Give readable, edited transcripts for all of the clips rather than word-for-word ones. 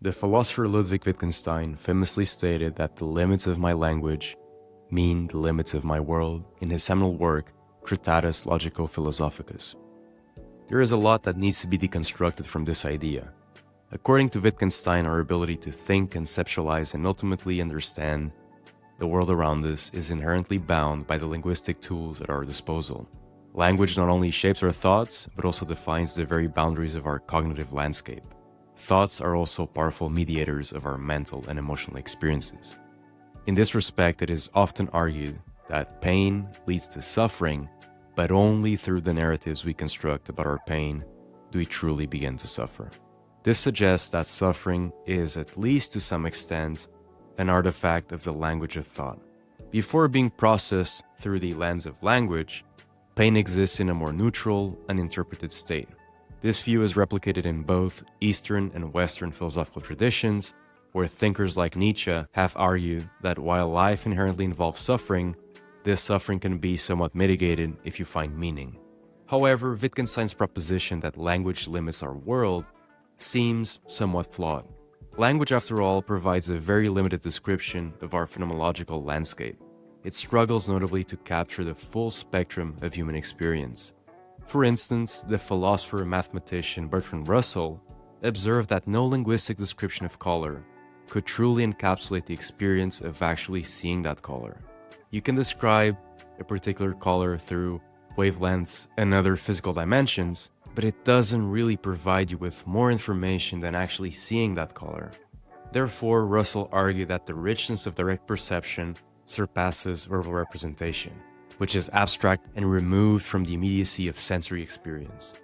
The philosopher Ludwig Wittgenstein famously stated that the limits of my language mean the limits of my world in his seminal work, Tractatus Logico-Philosophicus. There is a lot that needs to be deconstructed from this idea. According to Wittgenstein, our ability to think, conceptualize, and ultimately understand the world around us is inherently bound by the linguistic tools at our disposal. Language not only shapes our thoughts, but also defines the very boundaries of our cognitive landscape. Thoughts are also powerful mediators of our mental and emotional experiences. In this respect, it is often argued that pain leads to suffering, but only through the narratives we construct about our pain do we truly begin to suffer. This suggests that suffering is, at least to some extent, an artifact of the language of thought. Before being processed through the lens of language, pain exists in a more neutral, uninterpreted state. This view is replicated in both Eastern and Western philosophical traditions, where thinkers like Nietzsche have argued that while life inherently involves suffering, this suffering can be somewhat mitigated if you find meaning. However, Wittgenstein's proposition that language limits our world seems somewhat flawed. Language, after all, provides a very limited description of our phenomenological landscape. It struggles notably to capture the full spectrum of human experience. For instance, the philosopher and mathematician Bertrand Russell observed that no linguistic description of color could truly encapsulate the experience of actually seeing that color. You can describe a particular color through wavelengths and other physical dimensions, but it doesn't really provide you with more information than actually seeing that color. Therefore, Russell argued that the richness of direct perception surpasses verbal representation, which is abstract and removed from the immediacy of sensory experience.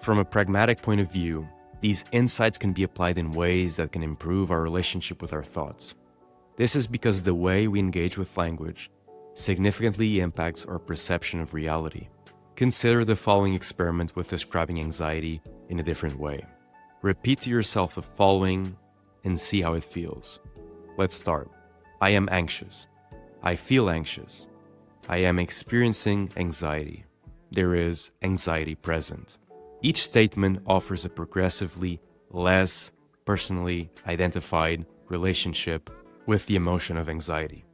From a pragmatic point of view, these insights can be applied in ways that can improve our relationship with our thoughts. This is because the way we engage with language significantly impacts our perception of reality. Consider the following experiment with describing anxiety in a different way. Repeat to yourself the following and see how it feels. Let's start. I am anxious. I feel anxious. I am experiencing anxiety. There is anxiety present. Each statement offers a progressively less personally identified relationship with the emotion of anxiety.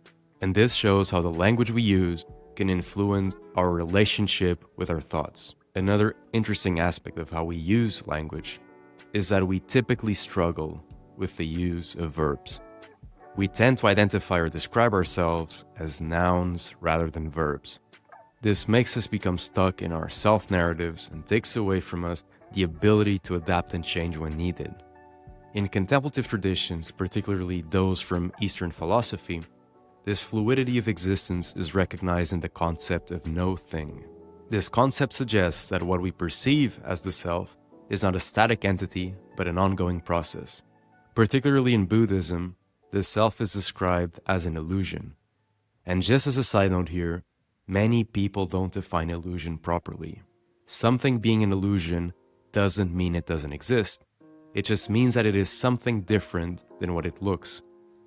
And this shows how the language we use can influence our relationship with our thoughts. Another interesting aspect of how we use language is that we typically struggle with the use of verbs. We tend to identify or describe ourselves as nouns rather than verbs. This makes us become stuck in our self-narratives and takes away from us the ability to adapt and change when needed. In contemplative traditions, particularly those from Eastern philosophy, this fluidity of existence is recognized in the concept of no thing. This concept suggests that what we perceive as the self is not a static entity, but an ongoing process. Particularly in Buddhism, the self is described as an illusion. And just as a side note here, many people don't define illusion properly. Something being an illusion doesn't mean it doesn't exist. It just means that it is something different than what it looks.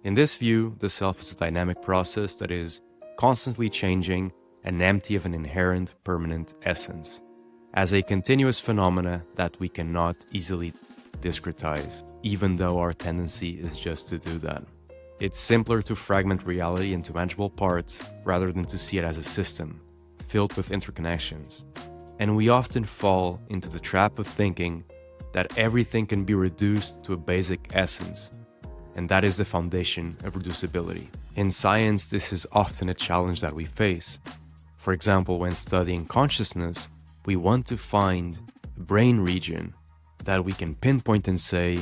In this view, the self is a dynamic process that is constantly changing and empty of an inherent permanent essence, as a continuous phenomena that we cannot easily discretize, even though our tendency is just to do that. It's simpler to fragment reality into manageable parts rather than to see it as a system, filled with interconnections. And we often fall into the trap of thinking that everything can be reduced to a basic essence, and that is the foundation of reducibility. In science, this is often a challenge that we face. For example, when studying consciousness, we want to find a brain region that we can pinpoint and say,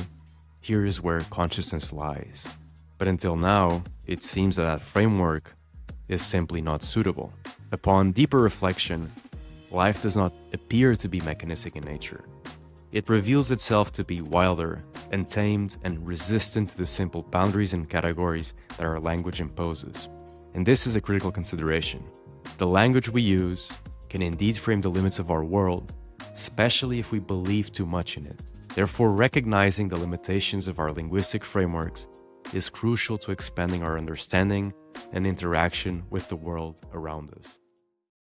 here is where consciousness lies. But until now, it seems that that framework is simply not suitable. Upon deeper reflection, life does not appear to be mechanistic in nature. It reveals itself to be wilder, untamed, and resistant to the simple boundaries and categories that our language imposes. And this is a critical consideration. The language we use can indeed frame the limits of our world, especially if we believe too much in it. Therefore, recognizing the limitations of our linguistic frameworks is crucial to expanding our understanding and interaction with the world around us.